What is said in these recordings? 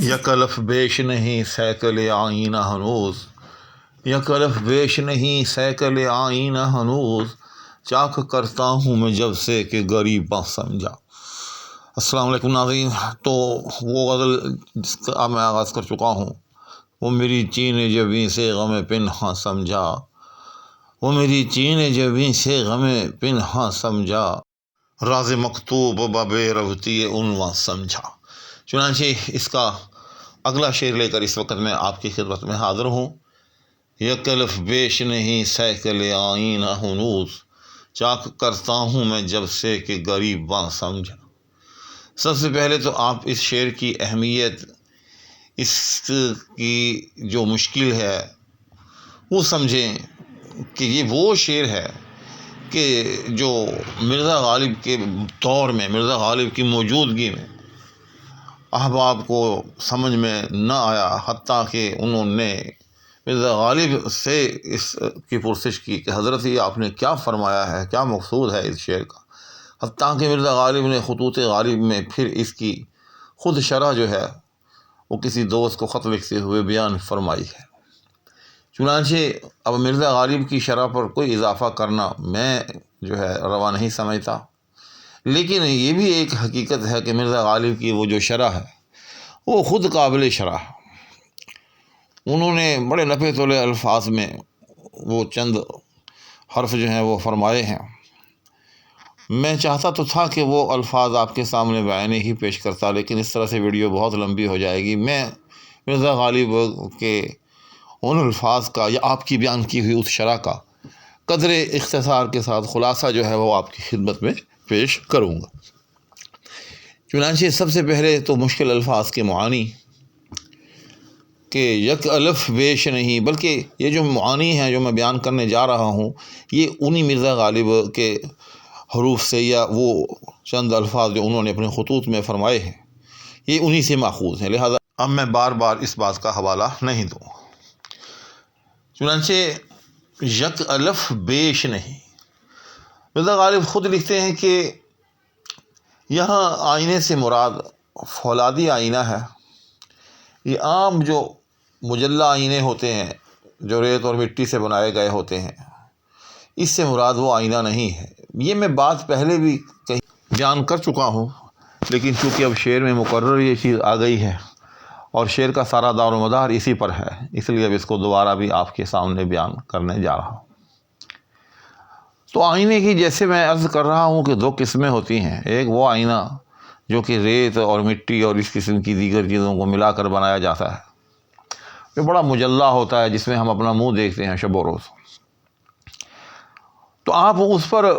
یک الف بیش نہیں سیکل آئینہ ہنوز، یک الف بیش نہیں سیکل آئینہ ہنوز، چاک کرتا ہوں میں جب سے کہ غریب نہ سمجھا۔ السلام علیکم ناظرین، تو وہ غزل جس کا میں آغاز کر چکا ہوں، وہ میری چین جبیں سے غم پنہاں سمجھا، وہ میری چین جبیں سے غم پنہاں سمجھا، راز مکتوب ببے ربطی عنواں سمجھا۔ چنانچہ اس کا اگلا شعر لے کر اس وقت میں آپ کی خدمت میں حاضر ہوں۔ یک الف بیش نہیں سیکل آئینہ ہنوز، چاک کرتا ہوں میں جب سے کہ غریب نہ سمجھا۔ سب سے پہلے تو آپ اس شعر کی اہمیت، اس کی جو مشکل ہے وہ سمجھیں کہ یہ وہ شعر ہے کہ جو مرزا غالب کے دور میں، مرزا غالب کی موجودگی میں احباب کو سمجھ میں نہ آیا، حتیٰ کہ انہوں نے مرزا غالب سے اس کی پرسش کی کہ حضرت یہ آپ نے کیا فرمایا ہے، کیا مقصود ہے اس شعر کا، حتیٰ کہ مرزا غالب نے خطوط غالب میں پھر اس کی خود شرح جو ہے وہ کسی دوست کو خط لکھتے ہوئے بیان فرمائی ہے۔ چنانچہ اب مرزا غالب کی شرح پر کوئی اضافہ کرنا میں جو ہے روا نہیں سمجھتا، لیکن یہ بھی ایک حقیقت ہے کہ مرزا غالب کی وہ جو شرح ہے وہ خود قابل شرح ہے۔ انہوں نے بڑے نپے تلے الفاظ میں وہ چند حرف جو ہیں وہ فرمائے ہیں۔ میں چاہتا تو تھا کہ وہ الفاظ آپ کے سامنے بعینی ہی پیش کرتا، لیکن اس طرح سے ویڈیو بہت لمبی ہو جائے گی۔ میں مرزا غالب کے ان الفاظ کا یا آپ کی بیان کی ہوئی اس شرح کا قدر اختصار کے ساتھ خلاصہ جو ہے وہ آپ کی خدمت میں پیش کروں گا۔ چنانچہ سب سے پہلے تو مشکل الفاظ کے معانی کہ یک الف بیش نہیں، بلکہ یہ جو معانی ہیں جو میں بیان کرنے جا رہا ہوں یہ انہی مرزا غالب کے حروف سے یا وہ چند الفاظ جو انہوں نے اپنے خطوط میں فرمائے ہیں یہ انہی سے ماخوذ ہیں، لہذا اب میں بار بار اس بات کا حوالہ نہیں دوں۔ چنانچہ یک الف بیش نہیں، مرزا غالب خود لکھتے ہیں کہ یہاں آئینے سے مراد فولادی آئینہ ہے۔ یہ عام جو مجلہ آئینے ہوتے ہیں جو ریت اور مٹی سے بنائے گئے ہوتے ہیں، اس سے مراد وہ آئینہ نہیں ہے۔ یہ میں بات پہلے بھی کہیں بیان کر چکا ہوں، لیکن چونکہ اب شعر میں مقرر یہ چیز آ گئی ہے اور شعر کا سارا دار و مدار اسی پر ہے، اس لیے اب اس کو دوبارہ بھی آپ کے سامنے بیان کرنے جا رہا ہوں۔ تو آئینے کی جیسے میں عرض کر رہا ہوں کہ دو قسمیں ہوتی ہیں، ایک وہ آئینہ جو کہ ریت اور مٹی اور اس قسم کی دیگر چیزوں کو ملا کر بنایا جاتا ہے، یہ بڑا مجلہ ہوتا ہے جس میں ہم اپنا منہ دیکھتے ہیں شب و روز۔ تو آپ اس پر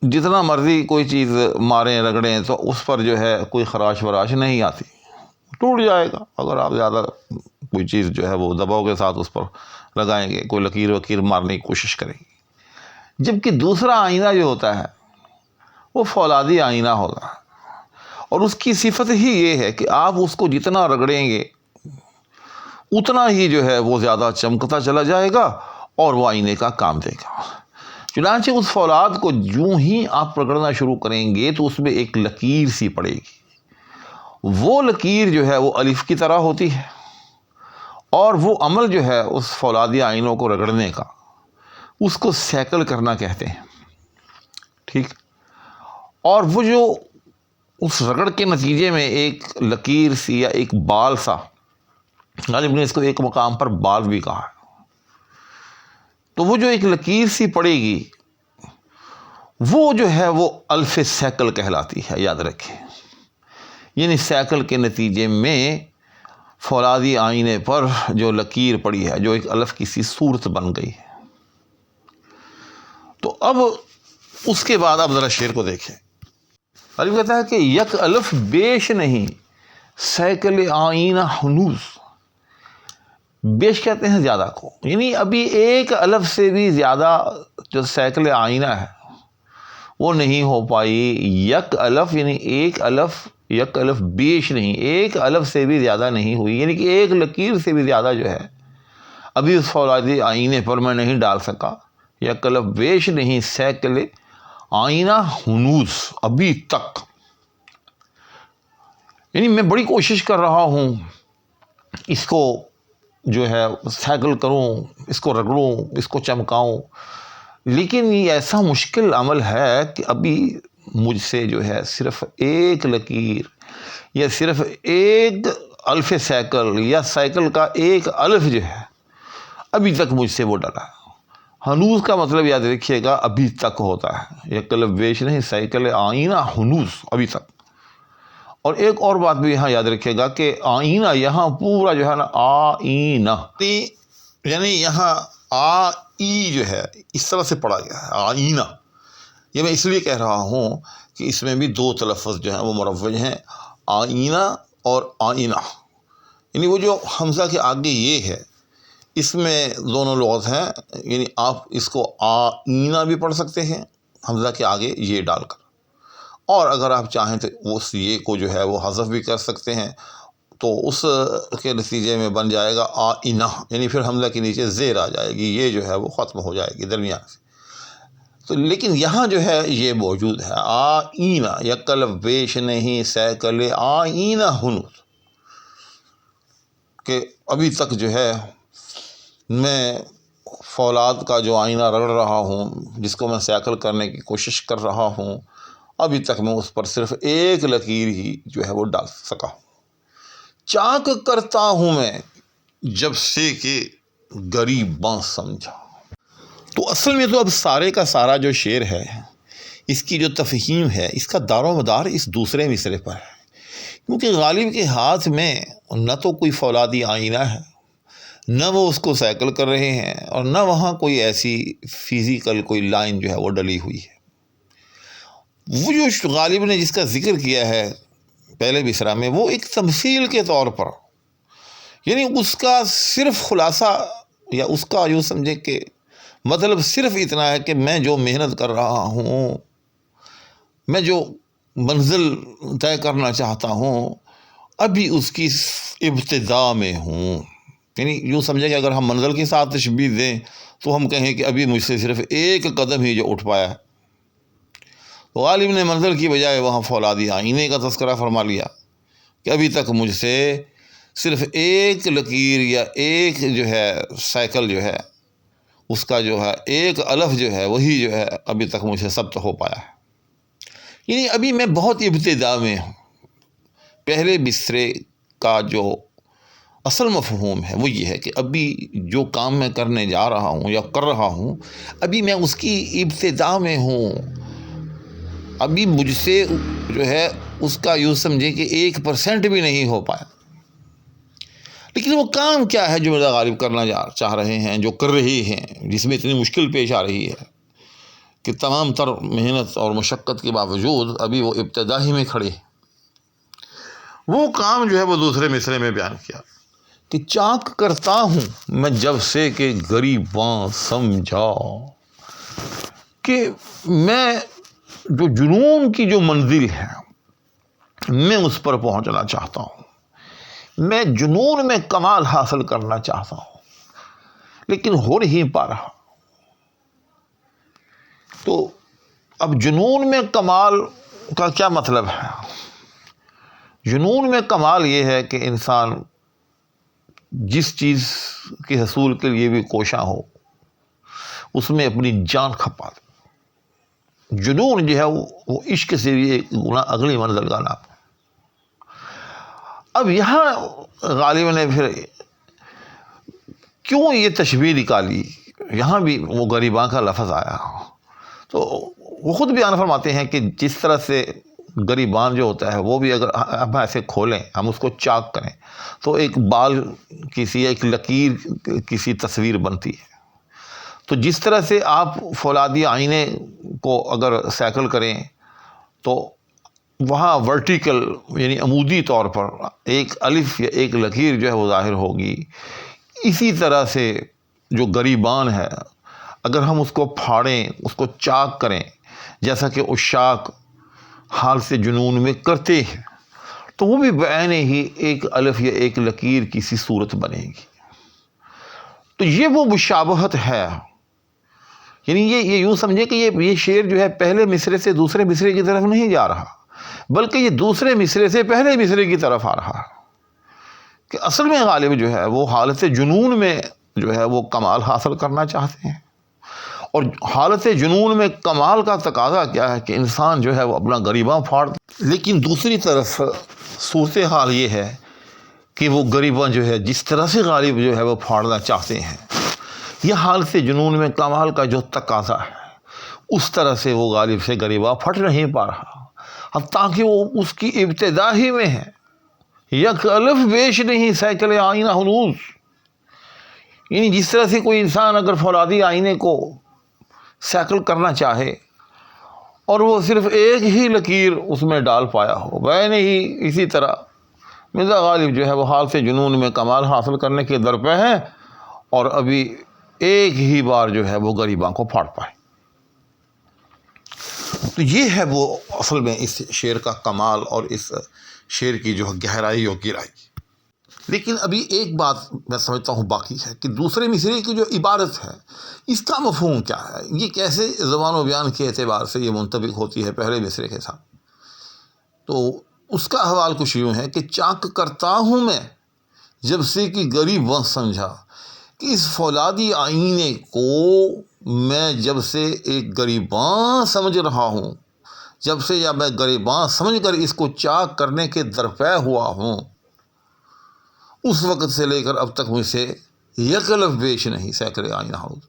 جتنا مرضی کوئی چیز ماریں رگڑیں تو اس پر جو ہے کوئی خراش وراش نہیں آتی، ٹوٹ جائے گا اگر آپ زیادہ کوئی چیز جو ہے وہ دباؤ کے ساتھ اس پر لگائیں گے، کوئی لکیر وکیر مارنے کی کوشش کریں گے۔ جبکہ دوسرا آئینہ جو ہوتا ہے وہ فولادی آئینہ ہوتا ہے، اور اس کی صفت ہی یہ ہے کہ آپ اس کو جتنا رگڑیں گے اتنا ہی جو ہے وہ زیادہ چمکتا چلا جائے گا اور وہ آئینے کا کام دے گا۔ چنانچہ اس فولاد کو یوں ہی آپ رگڑنا شروع کریں گے تو اس میں ایک لکیر سی پڑے گی، وہ لکیر جو ہے وہ الف کی طرح ہوتی ہے، اور وہ عمل جو ہے اس فولادی آئینوں کو رگڑنے کا اس کو سیکل کرنا کہتے ہیں، ٹھیک۔ اور وہ جو اس رگڑ کے نتیجے میں ایک لکیر سی یا ایک بال سا، غالب نے اس کو ایک مقام پر بال بھی کہا ہے، تو وہ جو ایک لکیر سی پڑے گی وہ جو ہے وہ الف سیکل کہلاتی ہے، یاد رکھیں۔ یعنی سیکل کے نتیجے میں فولادی آئینے پر جو لکیر پڑی ہے، جو ایک الف کی سی صورت بن گئی ہے۔ تو اب اس کے بعد آپ ذرا شعر کو دیکھیں۔ غالب کہتا ہے کہ یک الف بیش نہیں سیکل آئینہ ہنوز، بیش کہتے ہیں زیادہ کو، یعنی ابھی ایک الف سے بھی زیادہ جو سیکل آئینہ ہے وہ نہیں ہو پائی۔ یک الف یعنی ایک الف، یک الف بیش نہیں، ایک الف سے بھی زیادہ نہیں ہوئی، یعنی کہ ایک لکیر سے بھی زیادہ جو ہے ابھی اس فولادی آئینے پر میں نہیں ڈال سکا۔ یک الف بیش نہیں سیکل آئینہ ہنوز، ابھی تک، یعنی میں بڑی کوشش کر رہا ہوں اس کو جو ہے سائیکل کروں، اس کو رگڑوں، اس کو چمکاؤں، لیکن یہ ایسا مشکل عمل ہے کہ ابھی مجھ سے جو ہے صرف ایک لکیر یا صرف ایک الف سائیکل یا سائیکل کا ایک الف جو ہے ابھی تک مجھ سے وہ ڈلا ہے۔ ہنوز کا مطلب یاد رکھیے گا ابھی تک ہوتا ہے، یہ قلب ویش نہیں، سائیکل آئینہ ہنوز ابھی تک۔ اور ایک اور بات بھی یہاں یاد رکھیے گا کہ آئینہ یہاں پورا جو ہے نا آئینہ، یعنی یہاں جو ہے اس طرح سے پڑھا گیا ہے آئینہ۔ یہ میں اس لیے کہہ رہا ہوں کہ اس میں بھی دو تلفظ جو ہیں وہ مروج ہیں، آئینہ اور آئینہ، یعنی وہ جو حمزہ کے آگے یہ ہے اس میں دونوں لغت ہیں، یعنی آپ اس کو آئینہ بھی پڑھ سکتے ہیں حمزہ کے آگے یہ ڈال کر، اور اگر آپ چاہیں تو اس یہ کو جو ہے وہ حذف بھی کر سکتے ہیں، تو اس کے نتیجے میں بن جائے گا آئینہ، یعنی پھر حمزہ کے نیچے زیر آ جائے گی، یہ جو ہے وہ ختم ہو جائے گی درمیان سے۔ تو لیکن یہاں جو ہے یہ موجود ہے آئینہ، یا قلب ویش نہیں سائیکل آئینہ ہنوز، کہ ابھی تک جو ہے میں فولاد کا جو آئینہ رگڑ رہا ہوں، جس کو میں سائیکل کرنے کی کوشش کر رہا ہوں، ابھی تک میں اس پر صرف ایک لکیر ہی جو ہے وہ ڈال سکا ہوں۔ چاک کرتا ہوں میں جب سے کہ غریباں سمجھا۔ تو اصل میں تو اب سارے کا سارا جو شعر ہے، اس کی جو تفہیم ہے، اس کا دار و مدار اس دوسرے مصرعے پر ہے، کیونکہ غالب کے ہاتھ میں نہ تو کوئی فولادی آئینہ ہے، نہ وہ اس کو سائیکل کر رہے ہیں، اور نہ وہاں کوئی ایسی فزیکل کوئی لائن جو ہے وہ ڈلی ہوئی ہے۔ وہ جو غالب نے جس کا ذکر کیا ہے پہلے مصرع میں، وہ ایک تمثیل کے طور پر، یعنی اس کا صرف خلاصہ یا اس کا یوں سمجھے کہ مطلب صرف اتنا ہے کہ میں جو محنت کر رہا ہوں، میں جو منزل طے کرنا چاہتا ہوں، ابھی اس کی ابتدا میں ہوں۔ یعنی یوں سمجھے کہ اگر ہم منزل کے ساتھ تشبیہ دیں تو ہم کہیں کہ ابھی مجھ سے صرف ایک قدم ہی جو اٹھ پایا ہے۔ تو غالب نے منزل کی بجائے وہاں فولادی آئینے کا تذکرہ فرما لیا کہ ابھی تک مجھ سے صرف ایک لکیر یا ایک جو ہے سائیکل جو ہے اس کا جو ہے ایک الف جو ہے وہی جو ہے ابھی تک مجھ سے ثبت ہو پایا ہے، یعنی ابھی میں بہت ابتدا میں ہوں۔ پہلے مصرعے کا جو اصل مفہوم ہے وہ یہ ہے کہ ابھی جو کام میں کرنے جا رہا ہوں یا کر رہا ہوں، ابھی میں اس کی ابتدا میں ہوں، ابھی مجھ سے جو ہے اس کا یوں سمجھے کہ 1% بھی نہیں ہو پایا۔ لیکن وہ کام کیا ہے جو مرزا غالب کرنا چاہ رہے ہیں، جو کر رہے ہیں، جس میں اتنی مشکل پیش آ رہی ہے کہ تمام تر محنت اور مشقت کے باوجود ابھی وہ ابتدا ہی میں کھڑے ہیں۔ وہ کام جو ہے وہ دوسرے مصرعے میں بیان کیا کہ چاک کرتا ہوں میں جب سے کہ غریباں سمجھا، کہ میں جو جنون کی جو منزل ہے میں اس پر پہنچنا چاہتا ہوں، میں جنون میں کمال حاصل کرنا چاہتا ہوں، لیکن ہو نہیں پا رہا۔ تو اب جنون میں کمال کا کیا مطلب ہے؟ جنون میں کمال یہ ہے کہ انسان جس چیز کے حصول کے لیے بھی کوشاں ہو اس میں اپنی جان کھپا دے۔ جنون جو ہے وہ عشق سے بھی ایک گنا اگلی منزل کا نام ہے۔ اب یہاں غالب نے پھر کیوں یہ تشبیہ نکالی، یہاں بھی وہ غریباں کا لفظ آیا، تو وہ خود بیان فرماتے ہیں کہ جس طرح سے غریبان جو ہوتا ہے وہ بھی اگر ہم ایسے کھولیں، ہم اس کو چاک کریں تو ایک بال کسی ایک لکیر کسی تصویر بنتی ہے۔ تو جس طرح سے آپ فولادی آئینے کو اگر سائیکل کریں تو وہاں ورٹیکل یعنی عمودی طور پر ایک الف یا ایک لکیر جو ہے وہ ظاہر ہوگی، اسی طرح سے جو غریبان ہے اگر ہم اس کو پھاڑیں، اس کو چاک کریں، جیسا کہ عشاق حال سے جنون میں کرتے ہیں، تو وہ بھی بعین ہی ایک الف یا ایک لکیر کی سی صورت بنے گی۔ تو یہ وہ مشابہت ہے، یعنی یہ یوں سمجھے کہ یہ شعر جو ہے پہلے مصرعے سے دوسرے مصرعے کی طرف نہیں جا رہا، بلکہ یہ دوسرے مصرعے سے پہلے مصرعے کی طرف آ رہا ہے، کہ اصل میں غالب جو ہے وہ حالت جنون میں جو ہے وہ کمال حاصل کرنا چاہتے ہیں، اور حالت جنون میں کمال کا تقاضا کیا ہے کہ انسان جو ہے وہ اپنا گریباں پھاڑ دے۔ لیکن دوسری طرف صورتحال یہ ہے کہ وہ گریباں جو ہے جس طرح سے غالب جو ہے وہ پھاڑنا چاہتے ہیں، یہ حالت جنون میں کمال کا جو تقاضا ہے اس طرح سے وہ غالب سے گریباں پھٹ نہیں پا رہا، حتیٰ کہ وہ اس کی ابتدا ہی میں ہے۔ یک الف بیش نہیں سیکل آئینہ ہنوز، یعنی جس طرح سے کوئی انسان اگر فولادی آئینے کو سیکل کرنا چاہے اور وہ صرف ایک ہی لکیر اس میں ڈال پایا ہو، ویسے ہی اسی طرح مرزا غالب جو ہے وہ حالت جنون میں کمال حاصل کرنے کے در پہ ہے، اور ابھی ایک ہی بار جو ہے وہ گریباں کو پھاڑ پائے۔ تو یہ ہے وہ اصل میں اس شعر کا کمال اور اس شعر کی جو گہرائی اور گہرائی۔ لیکن ابھی ایک بات میں سمجھتا ہوں باقی ہے کہ دوسرے مصرعے کی جو عبارت ہے اس کا مفہوم کیا ہے، یہ کیسے زبان و بیان کے اعتبار سے یہ منطبق ہوتی ہے پہلے مصرعے کے ساتھ۔ تو اس کا حوال کچھ یوں ہے کہ چاک کرتا ہوں میں جب سے کہ غریب وقت سمجھا، کہ اس فولادی آئینے کو میں جب سے ایک گریباں سمجھ رہا ہوں، جب سے یا میں گریباں سمجھ کر اس کو چاک کرنے کے درپے ہوا ہوں، اس وقت سے لے کر اب تک مجھ سے یک الف بیش نہیں سیکل آئینہ ہنوز،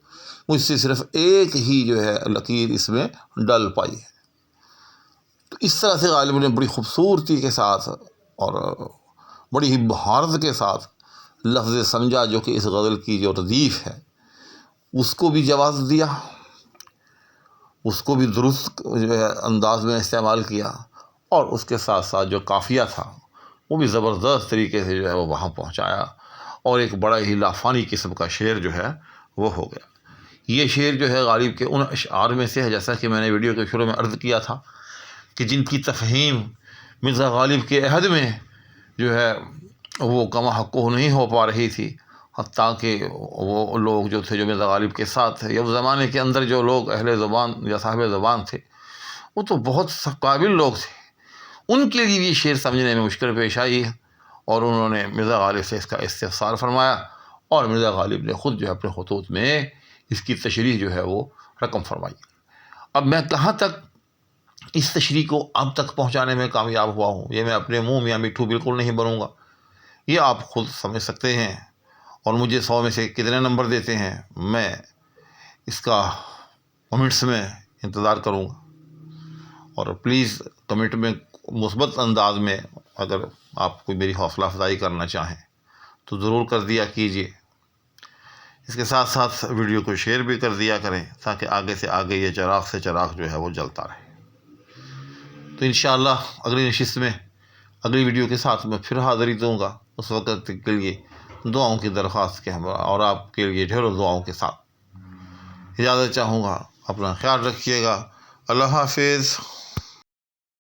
مجھ سے صرف ایک ہی جو ہے لکیر اس میں ڈل پائی ہے۔ تو اس طرح سے غالب نے بڑی خوبصورتی کے ساتھ اور بڑی ہی مہارت کے ساتھ لفظ سمجھا، جو کہ اس غزل کی جو ردیف ہے اس کو بھی جواز دیا، اس کو بھی درست جو ہے انداز میں استعمال کیا، اور اس کے ساتھ ساتھ جو قافیہ تھا وہ بھی زبردست طریقے سے جو ہے وہ وہاں پہنچایا، اور ایک بڑا ہی لافانی قسم کا شعر جو ہے وہ ہو گیا۔ یہ شعر جو ہے غالب کے ان اشعار میں سے ہے، جیسا کہ میں نے ویڈیو کے شروع میں عرض کیا تھا کہ جن کی تفہیم مرزا غالب کے عہد میں جو ہے وہ کما حقہ نہیں ہو پا رہی تھی، حتیٰ کہ وہ لوگ جو تھے جو مرزا غالب کے ساتھ تھے، یا اس زمانے کے اندر جو لوگ اہل زبان یا صاحب زبان تھے وہ تو بہت قابل لوگ تھے، ان کے لیے یہ شعر سمجھنے میں مشکل پیش آئی ہے، اور انہوں نے مرزا غالب سے اس کا استفسار فرمایا، اور مرزا غالب نے خود جو ہے اپنے خطوط میں اس کی تشریح جو ہے وہ رقم فرمائی۔ اب میں کہاں تک اس تشریح کو اب تک پہنچانے میں کامیاب ہوا ہوں، یہ میں اپنے منہ میاں مٹھو بالکل نہیں بنوں گا، یہ آپ خود سمجھ سکتے ہیں، اور مجھے 100 میں سے کتنے نمبر دیتے ہیں میں اس کا کمنٹس میں انتظار کروں گا، اور پلیز کمنٹ میں مثبت انداز میں اگر آپ کوئی میری حوصلہ افزائی کرنا چاہیں تو ضرور کر دیا کیجیے۔ اس کے ساتھ ساتھ ویڈیو کو شیئر بھی کر دیا کریں، تاکہ آگے سے آگے یہ چراغ سے چراغ جو ہے وہ جلتا رہے۔ تو انشاءاللہ اگلی نشست میں اگلی ویڈیو کے ساتھ میں پھر حاضری دوں گا، اس وقت کے لیے دعاؤں کی درخواست کے ہمراہ، اور آپ کے لیے ڈھیروں دعاؤں کے ساتھ اجازت چاہوں گا۔ اپنا خیال رکھیے گا، اللہ حافظ۔